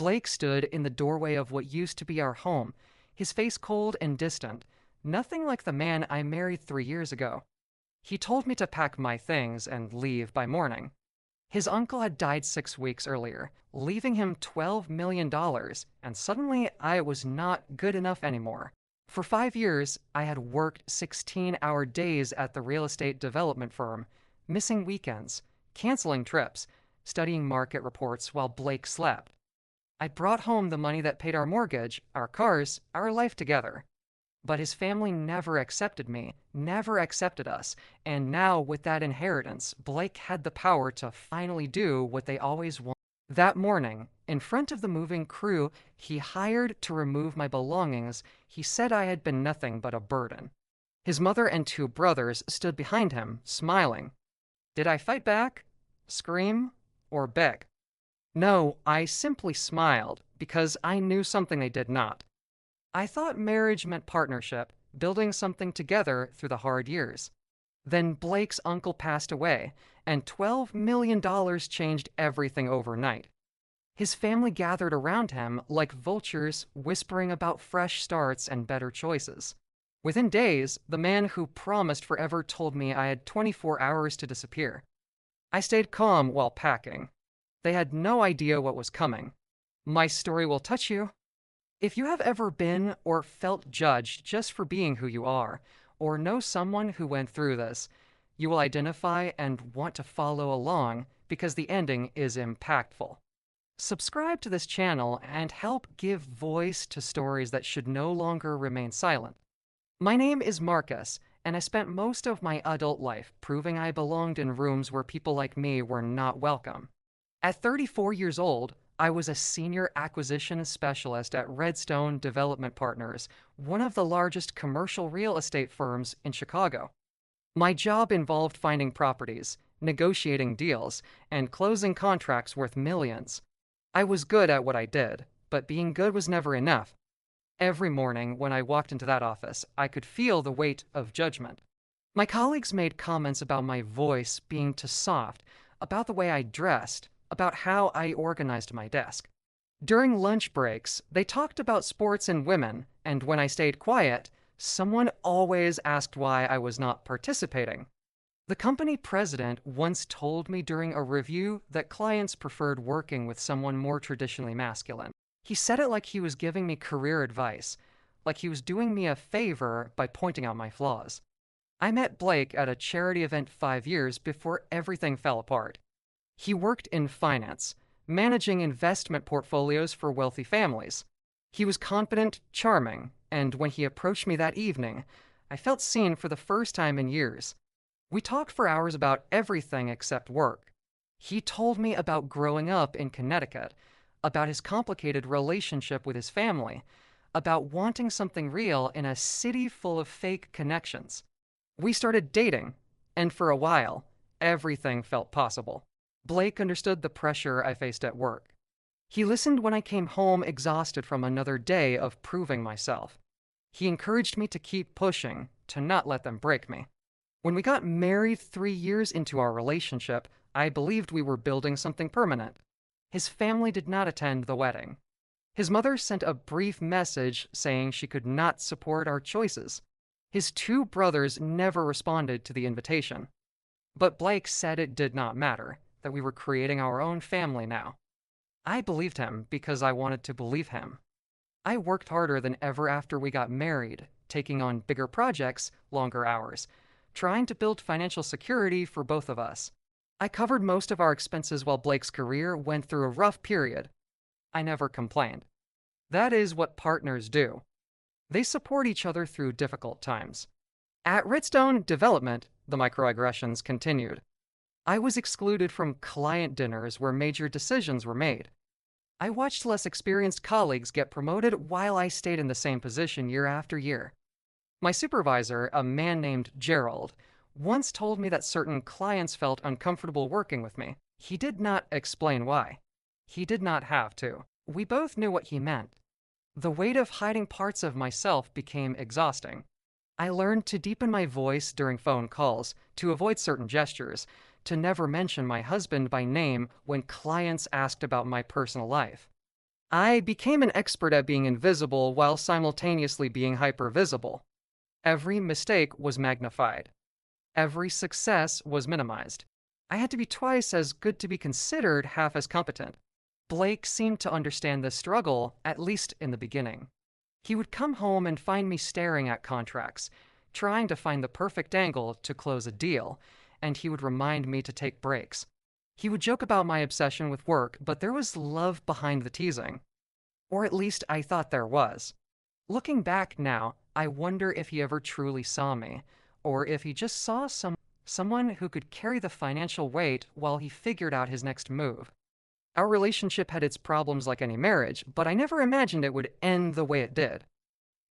Blake stood in the doorway of what used to be our home, his face cold and distant, nothing like the man I married 3 years ago. He told me to pack my things and leave by morning. His uncle had died 6 weeks earlier, leaving him $12 million, and suddenly I was not good enough anymore. For 5 years, I had worked 16-hour days at the real estate development firm, missing weekends, canceling trips, studying market reports while Blake slept. I brought home the money that paid our mortgage, our cars, our life together. But his family never accepted me, never accepted us, and now with that inheritance, Blake had the power to finally do what they always wanted. That morning, in front of the moving crew he hired to remove my belongings, he said I had been nothing but a burden. His mother and two brothers stood behind him, smiling. Did I fight back, scream, or beg? No, I simply smiled, because I knew something they did not. I thought marriage meant partnership, building something together through the hard years. Then Blake's uncle passed away, and $12 million changed everything overnight. His family gathered around him like vultures, whispering about fresh starts and better choices. Within days, the man who promised forever told me I had 24 hours to disappear. I stayed calm while packing. They had no idea what was coming. My story will touch you. If you have ever been or felt judged just for being who you are, or know someone who went through this, you will identify and want to follow along because the ending is impactful. Subscribe to this channel and help give voice to stories that should no longer remain silent. My name is Marcus, and I spent most of my adult life proving I belonged in rooms where people like me were not welcome. At 34 years old, I was a senior acquisition specialist at Redstone Development Partners, one of the largest commercial real estate firms in Chicago. My job involved finding properties, negotiating deals, and closing contracts worth millions. I was good at what I did, but being good was never enough. Every morning when I walked into that office, I could feel the weight of judgment. My colleagues made comments about my voice being too soft, about the way I dressed, about how I organized my desk. During lunch breaks, they talked about sports and women, and when I stayed quiet, someone always asked why I was not participating. The company president once told me during a review that clients preferred working with someone more traditionally masculine. He said it like he was giving me career advice, like he was doing me a favor by pointing out my flaws. I met Blake at a charity event 5 years before everything fell apart. He worked in finance, managing investment portfolios for wealthy families. He was confident, charming, and when he approached me that evening, I felt seen for the first time in years. We talked for hours about everything except work. He told me about growing up in Connecticut, about his complicated relationship with his family, about wanting something real in a city full of fake connections. We started dating, and for a while, everything felt possible. Blake understood the pressure I faced at work. He listened when I came home exhausted from another day of proving myself. He encouraged me to keep pushing, to not let them break me. When we got married 3 years into our relationship, I believed we were building something permanent. His family did not attend the wedding. His mother sent a brief message saying she could not support our choices. His two brothers never responded to the invitation. But Blake said it did not matter, that we were creating our own family now. I believed him because I wanted to believe him. I worked harder than ever after we got married, taking on bigger projects, longer hours, trying to build financial security for both of us. I covered most of our expenses while Blake's career went through a rough period. I never complained. That is what partners do. They support each other through difficult times. At Redstone Development, the microaggressions continued. I was excluded from client dinners where major decisions were made. I watched less experienced colleagues get promoted while I stayed in the same position year after year. My supervisor, a man named Gerald, once told me that certain clients felt uncomfortable working with me. He did not explain why. He did not have to. We both knew what he meant. The weight of hiding parts of myself became exhausting. I learned to deepen my voice during phone calls, to avoid certain gestures, to never mention my husband by name when clients asked about my personal life. I became an expert at being invisible while simultaneously being hypervisible. Every mistake was magnified. Every success was minimized. I had to be twice as good to be considered half as competent. Blake seemed to understand this struggle, at least in the beginning. He would come home and find me staring at contracts, trying to find the perfect angle to close a deal, and he would remind me to take breaks. He would joke about my obsession with work, but there was love behind the teasing. Or at least I thought there was. Looking back now, I wonder if he ever truly saw me, or if he just saw someone who could carry the financial weight while he figured out his next move. Our relationship had its problems like any marriage, but I never imagined it would end the way it did.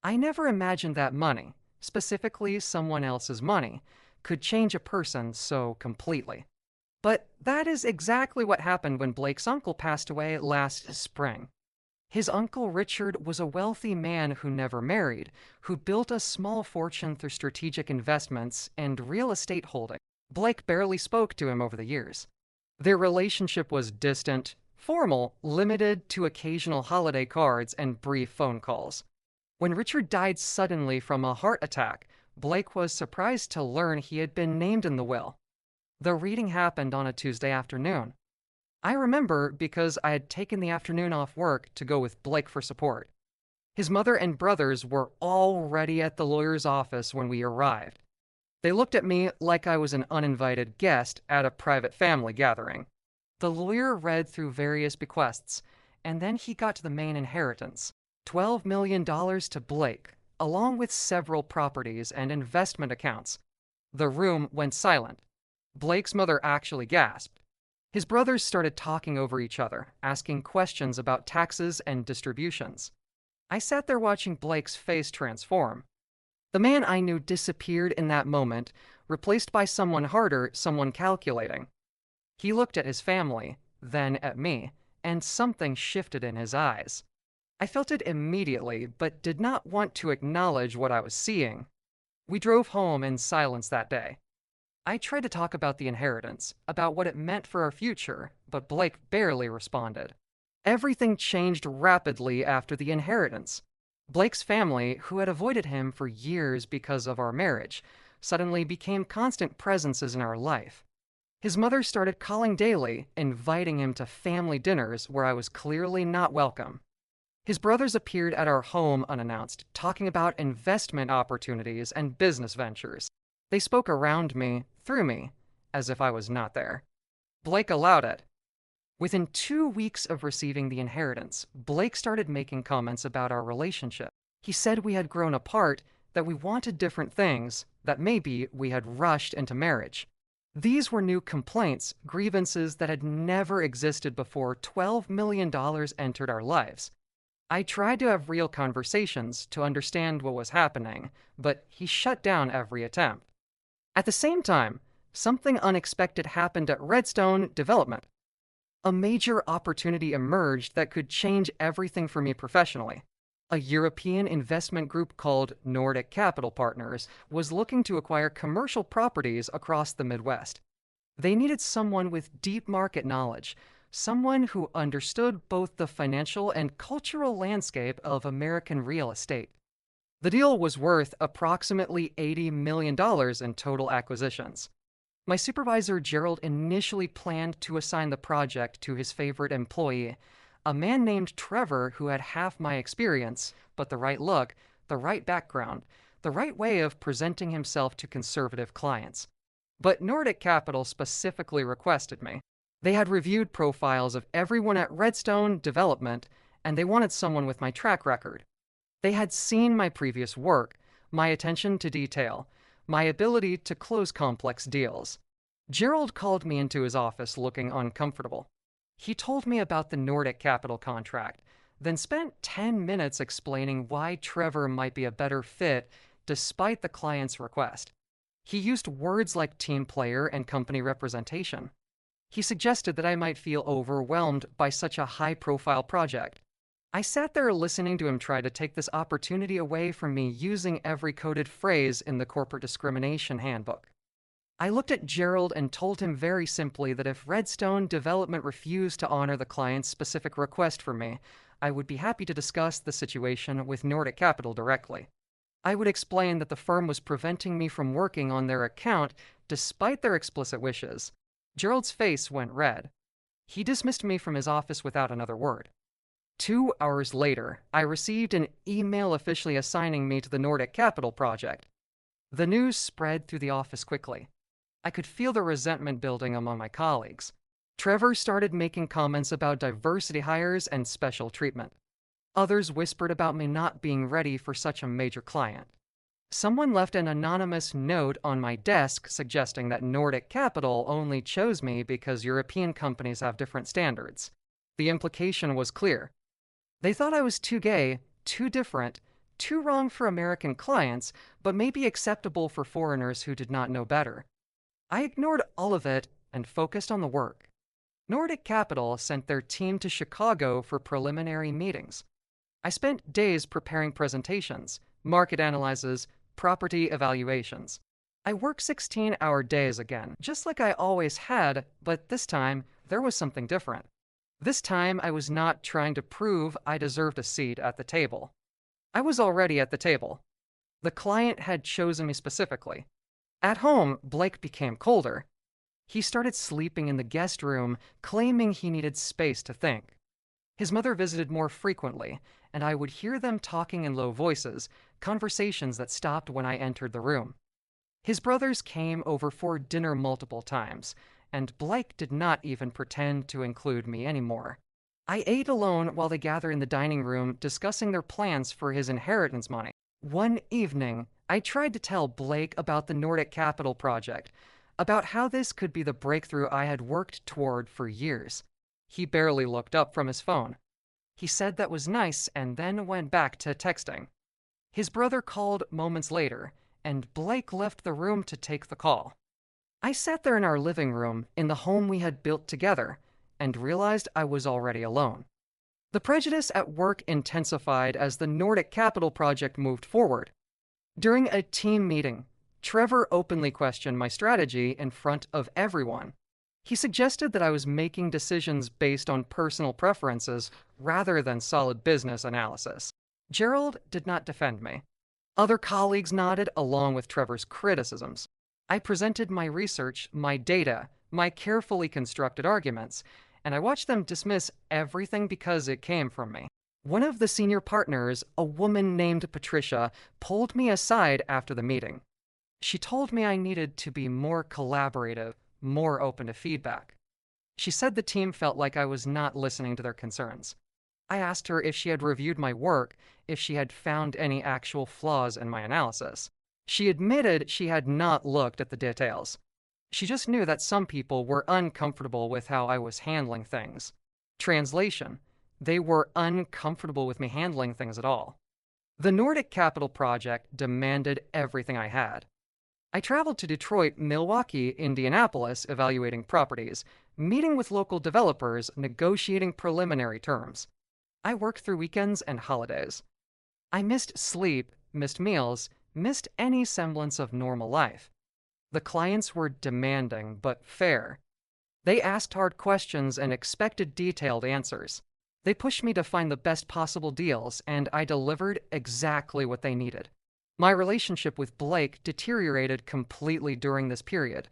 I never imagined that money, specifically someone else's money, could change a person so completely. But that is exactly what happened when Blake's uncle passed away last spring. His uncle Richard was a wealthy man who never married, who built a small fortune through strategic investments and real estate holding. Blake barely spoke to him over the years. Their relationship was distant, formal, limited to occasional holiday cards and brief phone calls. When Richard died suddenly from a heart attack, Blake was surprised to learn he had been named in the will. The reading happened on a Tuesday afternoon. I remember because I had taken the afternoon off work to go with Blake for support. His mother and brothers were already at the lawyer's office when we arrived. They looked at me like I was an uninvited guest at a private family gathering. The lawyer read through various bequests, and then he got to the main inheritance, $12 million to Blake, along with several properties and investment accounts. The room went silent. Blake's mother actually gasped. His brothers started talking over each other, asking questions about taxes and distributions. I sat there watching Blake's face transform. The man I knew disappeared in that moment, replaced by someone harder, someone calculating. He looked at his family, then at me, and something shifted in his eyes. I felt it immediately, but did not want to acknowledge what I was seeing. We drove home in silence that day. I tried to talk about the inheritance, about what it meant for our future, but Blake barely responded. Everything changed rapidly after the inheritance. Blake's family, who had avoided him for years because of our marriage, suddenly became constant presences in our life. His mother started calling daily, inviting him to family dinners where I was clearly not welcome. His brothers appeared at our home unannounced, talking about investment opportunities and business ventures. They spoke around me, through me, as if I was not there. Blake allowed it. Within 2 weeks of receiving the inheritance, Blake started making comments about our relationship. He said we had grown apart, that we wanted different things, that maybe we had rushed into marriage. These were new complaints, grievances that had never existed before $12 million entered our lives. I tried to have real conversations to understand what was happening, but he shut down every attempt. At the same time, something unexpected happened at Redstone Development. A major opportunity emerged that could change everything for me professionally. A European investment group called Nordic Capital Partners was looking to acquire commercial properties across the Midwest. They needed someone with deep market knowledge, someone who understood both the financial and cultural landscape of American real estate. The deal was worth approximately $80 million in total acquisitions. My supervisor, Gerald, initially planned to assign the project to his favorite employee, a man named Trevor who had half my experience, but the right look, the right background, the right way of presenting himself to conservative clients. But Nordic Capital specifically requested me. They had reviewed profiles of everyone at Redstone Development, and they wanted someone with my track record. They had seen my previous work, my attention to detail, my ability to close complex deals. Gerald called me into his office looking uncomfortable. He told me about the Nordic Capital contract, then spent 10 minutes explaining why Trevor might be a better fit despite the client's request. He used words like team player and company representation. He suggested that I might feel overwhelmed by such a high-profile project. I sat there listening to him try to take this opportunity away from me using every coded phrase in the corporate discrimination handbook. I looked at Gerald and told him very simply that if Redstone Development refused to honor the client's specific request for me, I would be happy to discuss the situation with Nordic Capital directly. I would explain that the firm was preventing me from working on their account despite their explicit wishes. Gerald's face went red. He dismissed me from his office without another word. 2 hours later, I received an email officially assigning me to the Nordic Capital project. The news spread through the office quickly. I could feel the resentment building among my colleagues. Trevor started making comments about diversity hires and special treatment. Others whispered about me not being ready for such a major client. Someone left an anonymous note on my desk suggesting that Nordic Capital only chose me because European companies have different standards. The implication was clear. They thought I was too gay, too different, too wrong for American clients, but maybe acceptable for foreigners who did not know better. I ignored all of it and focused on the work. Nordic Capital sent their team to Chicago for preliminary meetings. I spent days preparing presentations, market analyses, property evaluations. I worked 16-hour days again, just like I always had, but this time there was something different. This time I was not trying to prove I deserved a seat at the table. I was already at the table. The client had chosen me specifically. At home, Blake became colder. He started sleeping in the guest room, claiming he needed space to think. His mother visited more frequently, and I would hear them talking in low voices, conversations that stopped when I entered the room. His brothers came over for dinner multiple times, and Blake did not even pretend to include me anymore. I ate alone while they gathered in the dining room discussing their plans for his inheritance money. One evening, I tried to tell Blake about the Nordic Capital project, about how this could be the breakthrough I had worked toward for years. He barely looked up from his phone. He said that was nice and then went back to texting. His brother called moments later, and Blake left the room to take the call. I sat there in our living room, in the home we had built together, and realized I was already alone. The prejudice at work intensified as the Nordic Capital project moved forward. During a team meeting, Trevor openly questioned my strategy in front of everyone. He suggested that I was making decisions based on personal preferences rather than solid business analysis. Gerald did not defend me. Other colleagues nodded along with Trevor's criticisms. I presented my research, my data, my carefully constructed arguments, and I watched them dismiss everything because it came from me. One of the senior partners, a woman named Patricia, pulled me aside after the meeting. She told me I needed to be more collaborative, more open to feedback. She said the team felt like I was not listening to their concerns. I asked her if she had reviewed my work, if she had found any actual flaws in my analysis. She admitted she had not looked at the details. She just knew that some people were uncomfortable with how I was handling things. Translation: they were uncomfortable with me handling things at all. The Nordic Capital project demanded everything I had. I traveled to Detroit, Milwaukee, Indianapolis, evaluating properties, meeting with local developers, negotiating preliminary terms. I worked through weekends and holidays. I missed sleep, missed meals, missed any semblance of normal life. The clients were demanding, but fair. They asked hard questions and expected detailed answers. They pushed me to find the best possible deals, and I delivered exactly what they needed. My relationship with Blake deteriorated completely during this period.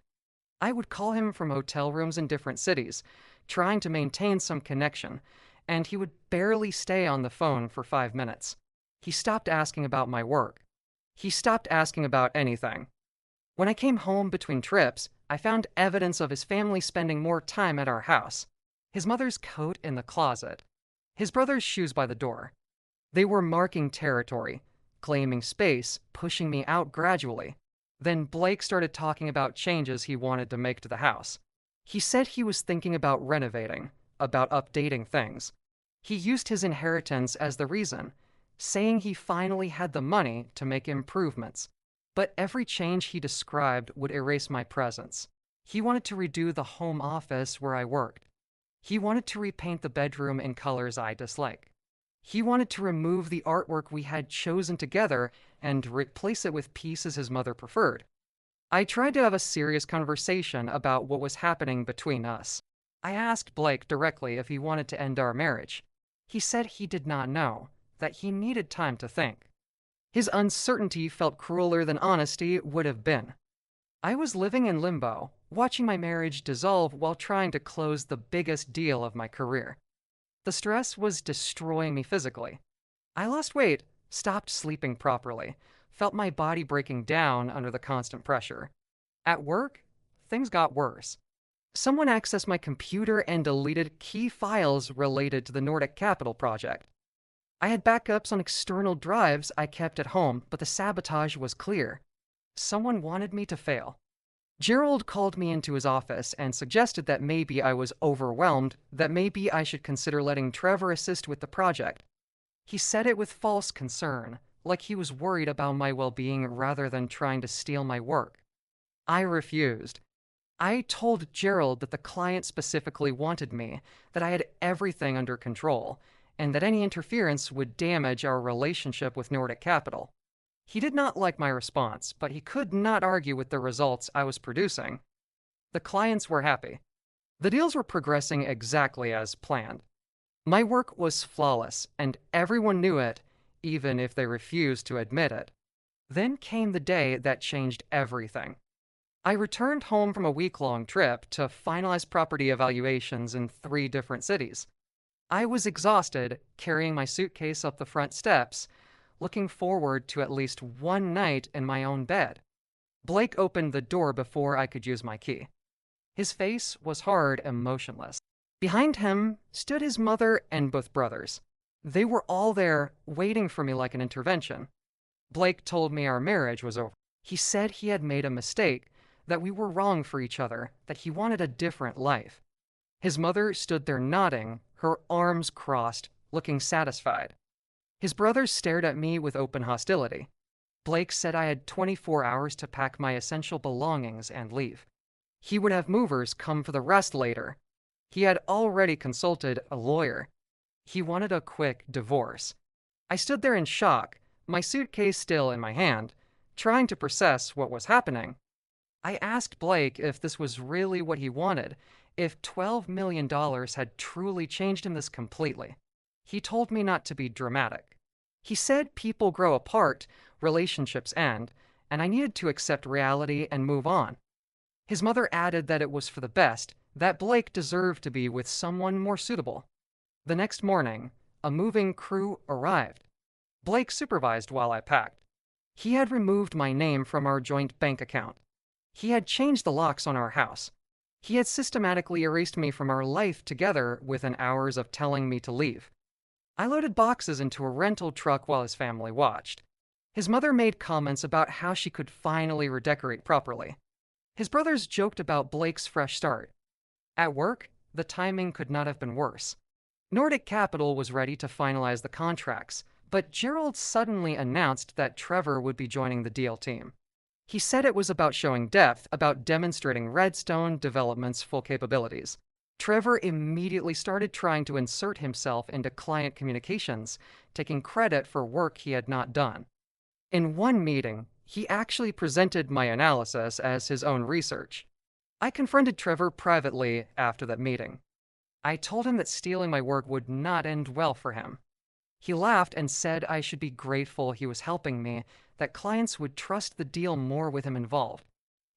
I would call him from hotel rooms in different cities, trying to maintain some connection, and he would barely stay on the phone for 5 minutes. He stopped asking about my work. He stopped asking about anything. When I came home between trips, I found evidence of his family spending more time at our house. His mother's coat in the closet. His brother's shoes by the door. They were marking territory, claiming space, pushing me out gradually. Then Blake started talking about changes he wanted to make to the house. He said he was thinking about renovating, about updating things. He used his inheritance as the reason, saying he finally had the money to make improvements. But every change he described would erase my presence. He wanted to redo the home office where I worked. He wanted to repaint the bedroom in colors I dislike. He wanted to remove the artwork we had chosen together and replace it with pieces his mother preferred. I tried to have a serious conversation about what was happening between us. I asked Blake directly if he wanted to end our marriage. He said he did not know, that he needed time to think. His uncertainty felt crueler than honesty would have been. I was living in limbo, watching my marriage dissolve while trying to close the biggest deal of my career. The stress was destroying me physically. I lost weight, stopped sleeping properly, felt my body breaking down under the constant pressure. At work, things got worse. Someone accessed my computer and deleted key files related to the Nordic Capital project. I had backups on external drives I kept at home, but the sabotage was clear. Someone wanted me to fail. Gerald called me into his office and suggested that maybe I was overwhelmed, that maybe I should consider letting Trevor assist with the project. He said it with false concern, like he was worried about my well-being rather than trying to steal my work. I refused. I told Gerald that the client specifically wanted me, that I had everything under control, and that any interference would damage our relationship with Nordic Capital. He did not like my response, but he could not argue with the results I was producing. The clients were happy. The deals were progressing exactly as planned. My work was flawless, and everyone knew it, even if they refused to admit it. Then came the day that changed everything. I returned home from a week-long trip to finalize property evaluations in 3 different cities. I was exhausted, carrying my suitcase up the front steps, looking forward to at least one night in my own bed. Blake opened the door before I could use my key. His face was hard and motionless. Behind him stood his mother and both brothers. They were all there, waiting for me like an intervention. Blake told me our marriage was over. He said he had made a mistake, that we were wrong for each other, that he wanted a different life. His mother stood there nodding, her arms crossed, looking satisfied. His brothers stared at me with open hostility. Blake said I had 24 hours to pack my essential belongings and leave. He would have movers come for the rest later. He had already consulted a lawyer. He wanted a quick divorce. I stood there in shock, my suitcase still in my hand, trying to process what was happening. I asked Blake if this was really what he wanted, if $12 million had truly changed him this completely. He told me not to be dramatic. He said people grow apart, relationships end, and I needed to accept reality and move on. His mother added that it was for the best, that Blake deserved to be with someone more suitable. The next morning, a moving crew arrived. Blake supervised while I packed. He had removed my name from our joint bank account. He had changed the locks on our house. He had systematically erased me from our life together within hours of telling me to leave. I loaded boxes into a rental truck while his family watched. His mother made comments about how she could finally redecorate properly. His brothers joked about Blake's fresh start. At work, the timing could not have been worse. Nordic Capital was ready to finalize the contracts, but Gerald suddenly announced that Trevor would be joining the deal team. He said it was about showing depth, about demonstrating Redstone Development's full capabilities. Trevor immediately started trying to insert himself into client communications, taking credit for work he had not done. In one meeting, he actually presented my analysis as his own research. I confronted Trevor privately after that meeting. I told him that stealing my work would not end well for him. He laughed and said I should be grateful he was helping me, that clients would trust the deal more with him involved.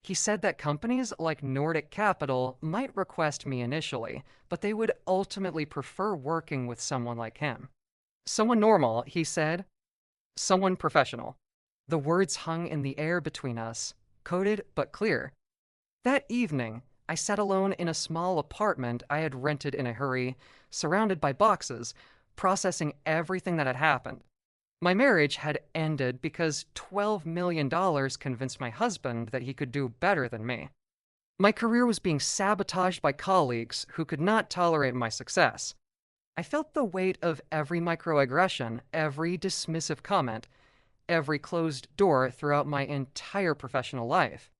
He said that companies like Nordic Capital might request me initially, but they would ultimately prefer working with someone like him. Someone normal, he said. Someone professional. The words hung in the air between us, coded but clear. That evening, I sat alone in a small apartment I had rented in a hurry, surrounded by boxes, processing everything that had happened. My marriage had ended because $12 million convinced my husband that he could do better than me. My career was being sabotaged by colleagues who could not tolerate my success. I felt the weight of every microaggression, every dismissive comment, every closed door throughout my entire professional life.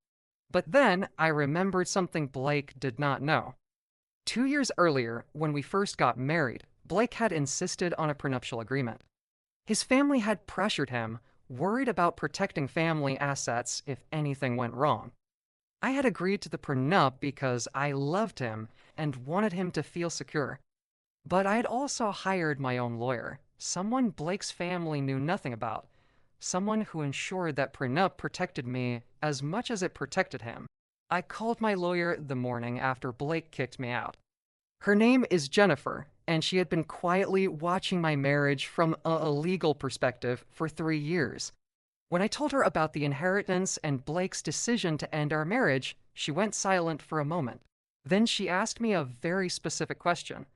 But then I remembered something Blake did not know. 2 years earlier, when we first got married, Blake had insisted on a prenuptial agreement. His family had pressured him, worried about protecting family assets if anything went wrong. I had agreed to the prenup because I loved him and wanted him to feel secure. But I had also hired my own lawyer, someone Blake's family knew nothing about, someone who ensured that Prenup protected me as much as it protected him. I called my lawyer the morning after Blake kicked me out. Her name is Jennifer, and she had been quietly watching my marriage from a legal perspective for 3 years. When I told her about the inheritance and Blake's decision to end our marriage, she went silent for a moment. Then she asked me a very specific question.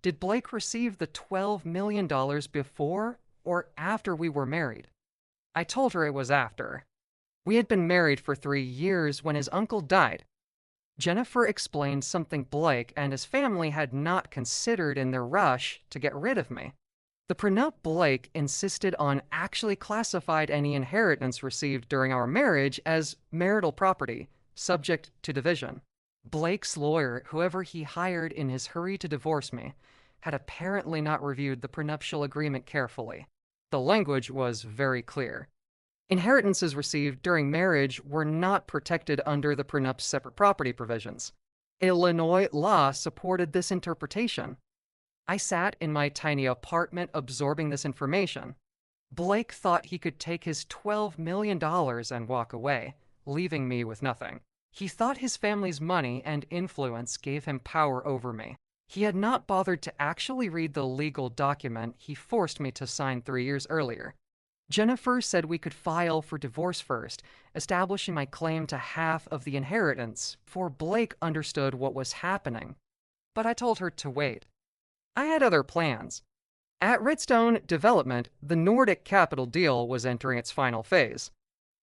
Did Blake receive the $12 million before or after we were married? I told her it was after. We had been married for 3 years when his uncle died. Jennifer explained something Blake and his family had not considered in their rush to get rid of me. The prenup Blake insisted on actually classified any inheritance received during our marriage as marital property, subject to division. Blake's lawyer, whoever he hired in his hurry to divorce me, had apparently not reviewed the prenuptial agreement carefully. The language was very clear. Inheritances received during marriage were not protected under the prenup's separate property provisions. Illinois law supported this interpretation. I sat in my tiny apartment absorbing this information. Blake thought he could take his $12 million and walk away, leaving me with nothing. He thought his family's money and influence gave him power over me. He had not bothered to actually read the legal document he forced me to sign 3 years earlier. Jennifer said we could file for divorce first, establishing my claim to half of the inheritance, for Blake understood what was happening. But I told her to wait. I had other plans. At Redstone Development, the Nordic Capital deal was entering its final phase.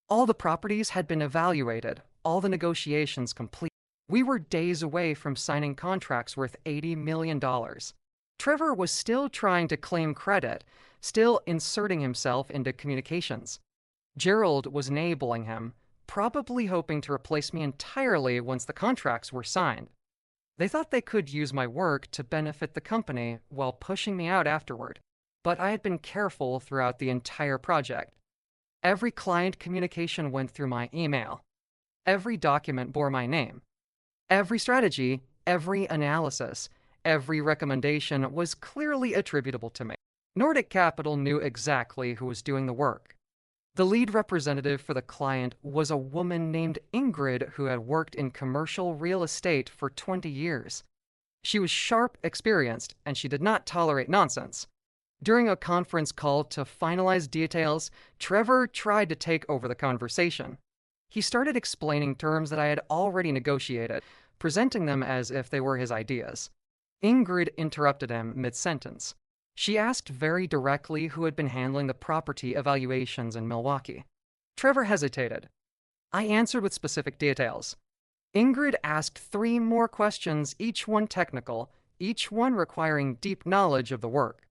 All the properties had been evaluated, all the negotiations complete. We were days away from signing contracts worth $80 million. Trevor was still trying to claim credit, still inserting himself into communications. Gerald was enabling him, probably hoping to replace me entirely once the contracts were signed. They thought they could use my work to benefit the company while pushing me out afterward, but I had been careful throughout the entire project. Every client communication went through my email. Every document bore my name. Every strategy, every analysis, every recommendation was clearly attributable to me. Nordic Capital knew exactly who was doing the work. The lead representative for the client was a woman named Ingrid who had worked in commercial real estate for 20 years. She was sharp, experienced, and she did not tolerate nonsense. During a conference call to finalize details, Trevor tried to take over the conversation. He started explaining terms that I had already negotiated, presenting them as if they were his ideas. Ingrid interrupted him mid-sentence. She asked very directly who had been handling the property evaluations in Milwaukee. Trevor hesitated. I answered with specific details. Ingrid asked 3 more questions, each one technical, each one requiring deep knowledge of the work.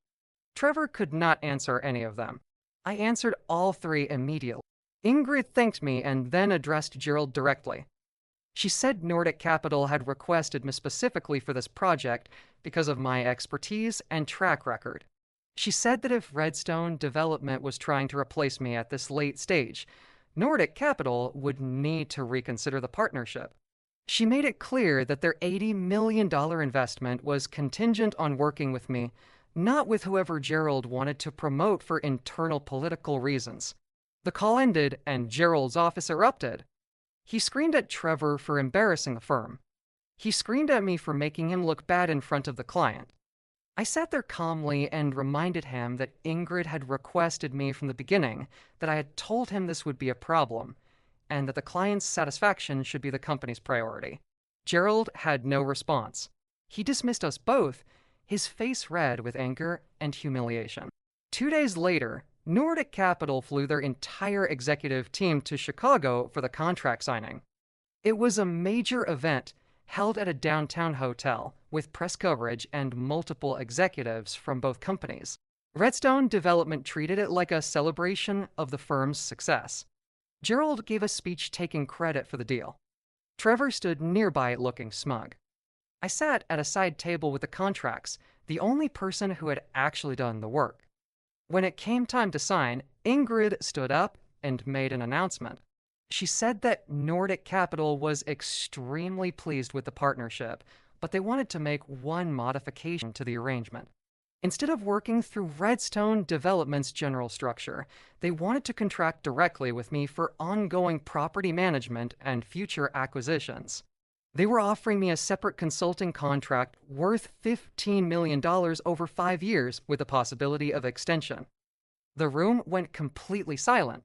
Trevor could not answer any of them. I answered all 3 immediately. Ingrid thanked me and then addressed Gerald directly. She said Nordic Capital had requested me specifically for this project because of my expertise and track record. She said that if Redstone Development was trying to replace me at this late stage, Nordic Capital would need to reconsider the partnership. She made it clear that their $80 million investment was contingent on working with me, not with whoever Gerald wanted to promote for internal political reasons. The call ended and Gerald's office erupted. He screamed at Trevor for embarrassing the firm. He screamed at me for making him look bad in front of the client. I sat there calmly and reminded him that Ingrid had requested me from the beginning, that I had told him this would be a problem, and that the client's satisfaction should be the company's priority. Gerald had no response. He dismissed us both, his face red with anger and humiliation. 2 days later, Nordic Capital flew their entire executive team to Chicago for the contract signing. It was a major event held at a downtown hotel with press coverage and multiple executives from both companies. Redstone Development treated it like a celebration of the firm's success. Gerald gave a speech taking credit for the deal. Trevor stood nearby looking smug. I sat at a side table with the contracts, the only person who had actually done the work. When it came time to sign, Ingrid stood up and made an announcement. She said that Nordic Capital was extremely pleased with the partnership, but they wanted to make one modification to the arrangement. Instead of working through Redstone Development's general structure, they wanted to contract directly with me for ongoing property management and future acquisitions. They were offering me a separate consulting contract worth $15 million over 5 years with the possibility of extension. The room went completely silent.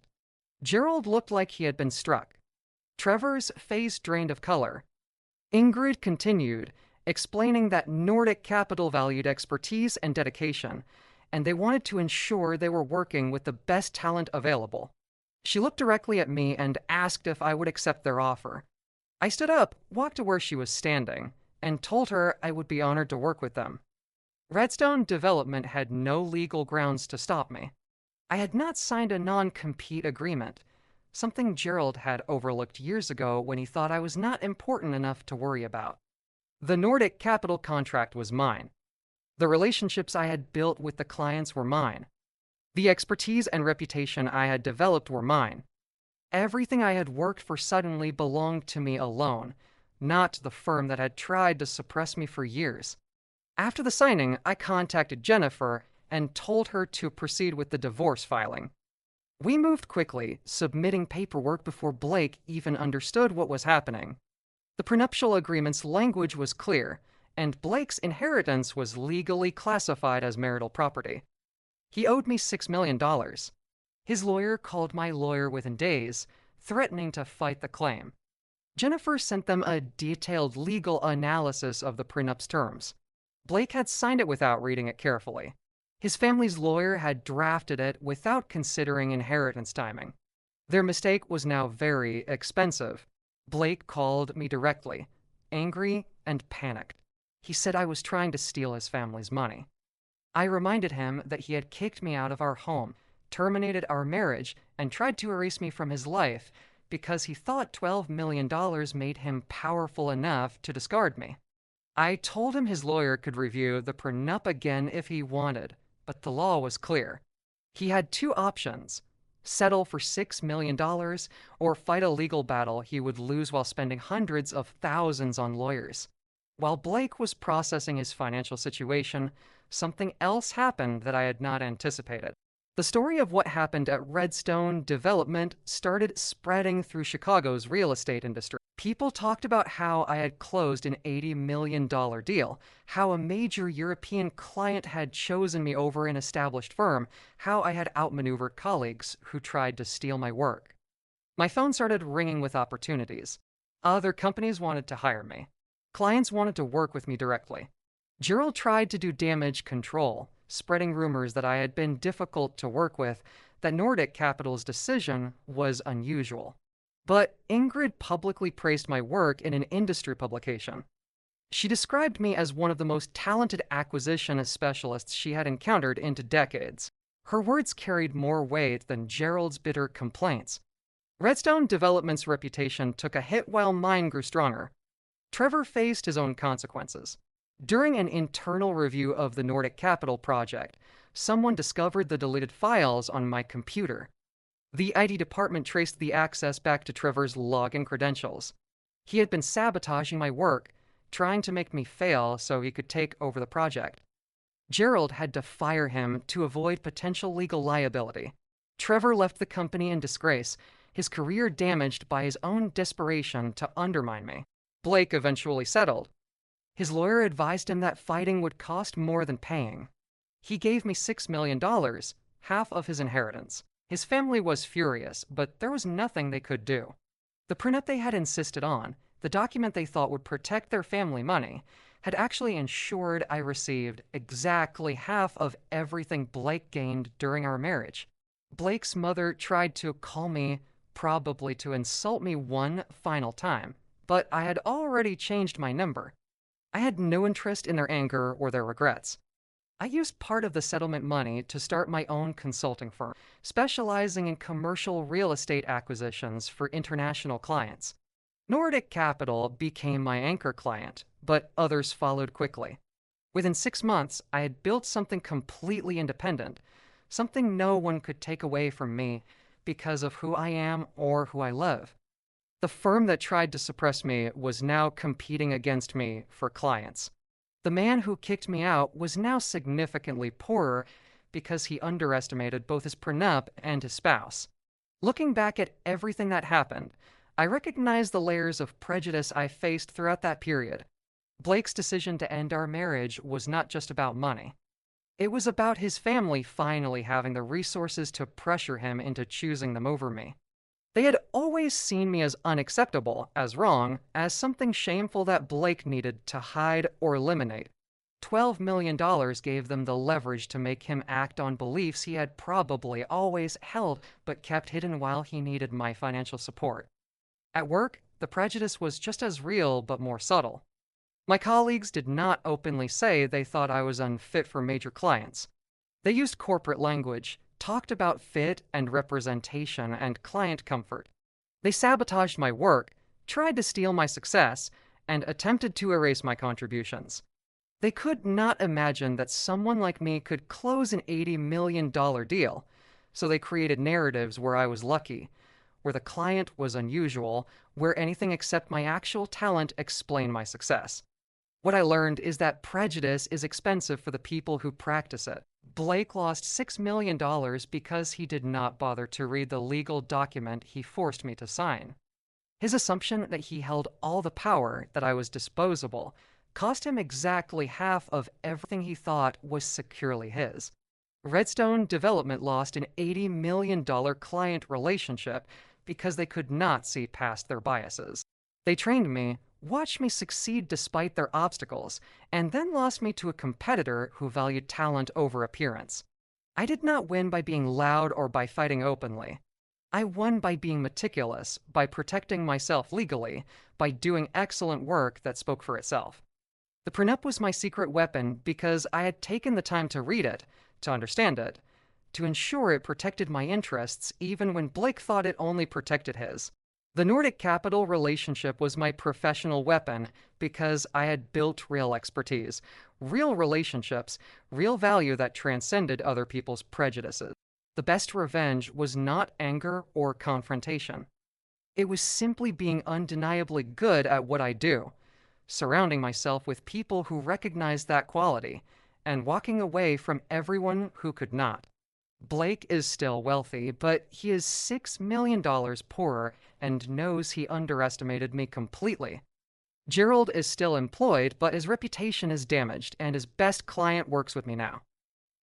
Gerald looked like he had been struck. Trevor's face drained of color. Ingrid continued, explaining that Nordic Capital valued expertise and dedication, and they wanted to ensure they were working with the best talent available. She looked directly at me and asked if I would accept their offer. I stood up, walked to where she was standing, and told her I would be honored to work with them. Redstone Development had no legal grounds to stop me. I had not signed a non-compete agreement, something Gerald had overlooked years ago when he thought I was not important enough to worry about. The Nordic Capital contract was mine. The relationships I had built with the clients were mine. The expertise and reputation I had developed were mine. Everything I had worked for suddenly belonged to me alone, not the firm that had tried to suppress me for years. After the signing, I contacted Jennifer and told her to proceed with the divorce filing. We moved quickly, submitting paperwork before Blake even understood what was happening. The prenuptial agreement's language was clear, and Blake's inheritance was legally classified as marital property. He owed me $6 million. His lawyer called my lawyer within days, threatening to fight the claim. Jennifer sent them a detailed legal analysis of the prenup's terms. Blake had signed it without reading it carefully. His family's lawyer had drafted it without considering inheritance timing. Their mistake was now very expensive. Blake called me directly, angry and panicked. He said I was trying to steal his family's money. I reminded him that he had kicked me out of our home, terminated our marriage, and tried to erase me from his life because he thought $12 million made him powerful enough to discard me. I told him his lawyer could review the prenup again if he wanted, but the law was clear. He had two options: settle for $6 million or fight a legal battle he would lose while spending hundreds of thousands on lawyers. While Blake was processing his financial situation, something else happened that I had not anticipated. The story of what happened at Redstone Development started spreading through Chicago's real estate industry. People talked about how I had closed an $80 million deal, how a major European client had chosen me over an established firm, how I had outmaneuvered colleagues who tried to steal my work. My phone started ringing with opportunities. Other companies wanted to hire me. Clients wanted to work with me directly. Gerald tried to do damage control, spreading rumors that I had been difficult to work with, that Nordic Capital's decision was unusual. But Ingrid publicly praised my work in an industry publication. She described me as one of the most talented acquisition specialists she had encountered into decades. Her words carried more weight than Gerald's bitter complaints. Redstone Development's reputation took a hit while mine grew stronger. Trevor faced his own consequences. During an internal review of the Nordic Capital project, someone discovered the deleted files on my computer. The IT department traced the access back to Trevor's login credentials. He had been sabotaging my work, trying to make me fail so he could take over the project. Gerald had to fire him to avoid potential legal liability. Trevor left the company in disgrace, his career damaged by his own desperation to undermine me. Blake eventually settled. His lawyer advised him that fighting would cost more than paying. He gave me $6 million, half of his inheritance. His family was furious, but there was nothing they could do. The prenup they had insisted on, the document they thought would protect their family money, had actually ensured I received exactly half of everything Blake gained during our marriage. Blake's mother tried to call me, probably to insult me one final time, but I had already changed my number. I had no interest in their anger or their regrets. I used part of the settlement money to start my own consulting firm, specializing in commercial real estate acquisitions for international clients. Nordic Capital became my anchor client, but others followed quickly. Within 6 months, I had built something completely independent, something no one could take away from me because of who I am or who I love. The firm that tried to suppress me was now competing against me for clients. The man who kicked me out was now significantly poorer because he underestimated both his prenup and his spouse. Looking back at everything that happened, I recognize the layers of prejudice I faced throughout that period. Blake's decision to end our marriage was not just about money. It was about his family finally having the resources to pressure him into choosing them over me. They had always seen me as unacceptable, as wrong, as something shameful that Blake needed to hide or eliminate. $12 million gave them the leverage to make him act on beliefs he had probably always held but kept hidden while he needed my financial support. At work, the prejudice was just as real but more subtle. My colleagues did not openly say they thought I was unfit for major clients. They used corporate language, talked about fit and representation and client comfort. They sabotaged my work, tried to steal my success, and attempted to erase my contributions. They could not imagine that someone like me could close an $80 million deal, so they created narratives where I was lucky, where the client was unusual, where anything except my actual talent explained my success. What I learned is that prejudice is expensive for the people who practice it. Blake lost $6 million because he did not bother to read the legal document he forced me to sign. His assumption that he held all the power, that I was disposable, cost him exactly half of everything he thought was securely his. Redstone Development lost an $80 million client relationship because they could not see past their biases. They trained me, watched me succeed despite their obstacles, and then lost me to a competitor who valued talent over appearance. I did not win by being loud or by fighting openly. I won by being meticulous, by protecting myself legally, by doing excellent work that spoke for itself. The prenup was my secret weapon because I had taken the time to read it, to understand it, to ensure it protected my interests even when Blake thought it only protected his. The Nordic Capital relationship was my professional weapon because I had built real expertise, real relationships, real value that transcended other people's prejudices. The best revenge was not anger or confrontation. It was simply being undeniably good at what I do, surrounding myself with people who recognized that quality, and walking away from everyone who could not. Blake is still wealthy, but he is $6 million poorer and knows he underestimated me completely. Gerald is still employed, but his reputation is damaged, and his best client works with me now.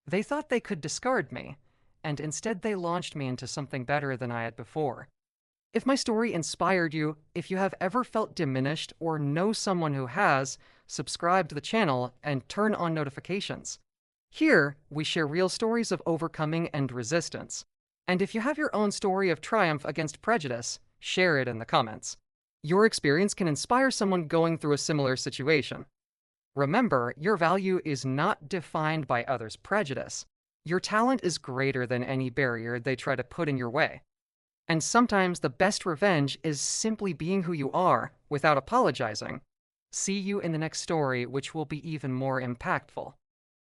They thought they could discard me, and instead they launched me into something better than I had before. If my story inspired you, if you have ever felt diminished or know someone who has, subscribe to the channel and turn on notifications. Here, we share real stories of overcoming and resistance. And if you have your own story of triumph against prejudice, share it in the comments. Your experience can inspire someone going through a similar situation. Remember, your value is not defined by others' prejudice. Your talent is greater than any barrier they try to put in your way. And sometimes the best revenge is simply being who you are without apologizing. See you in the next story, which will be even more impactful.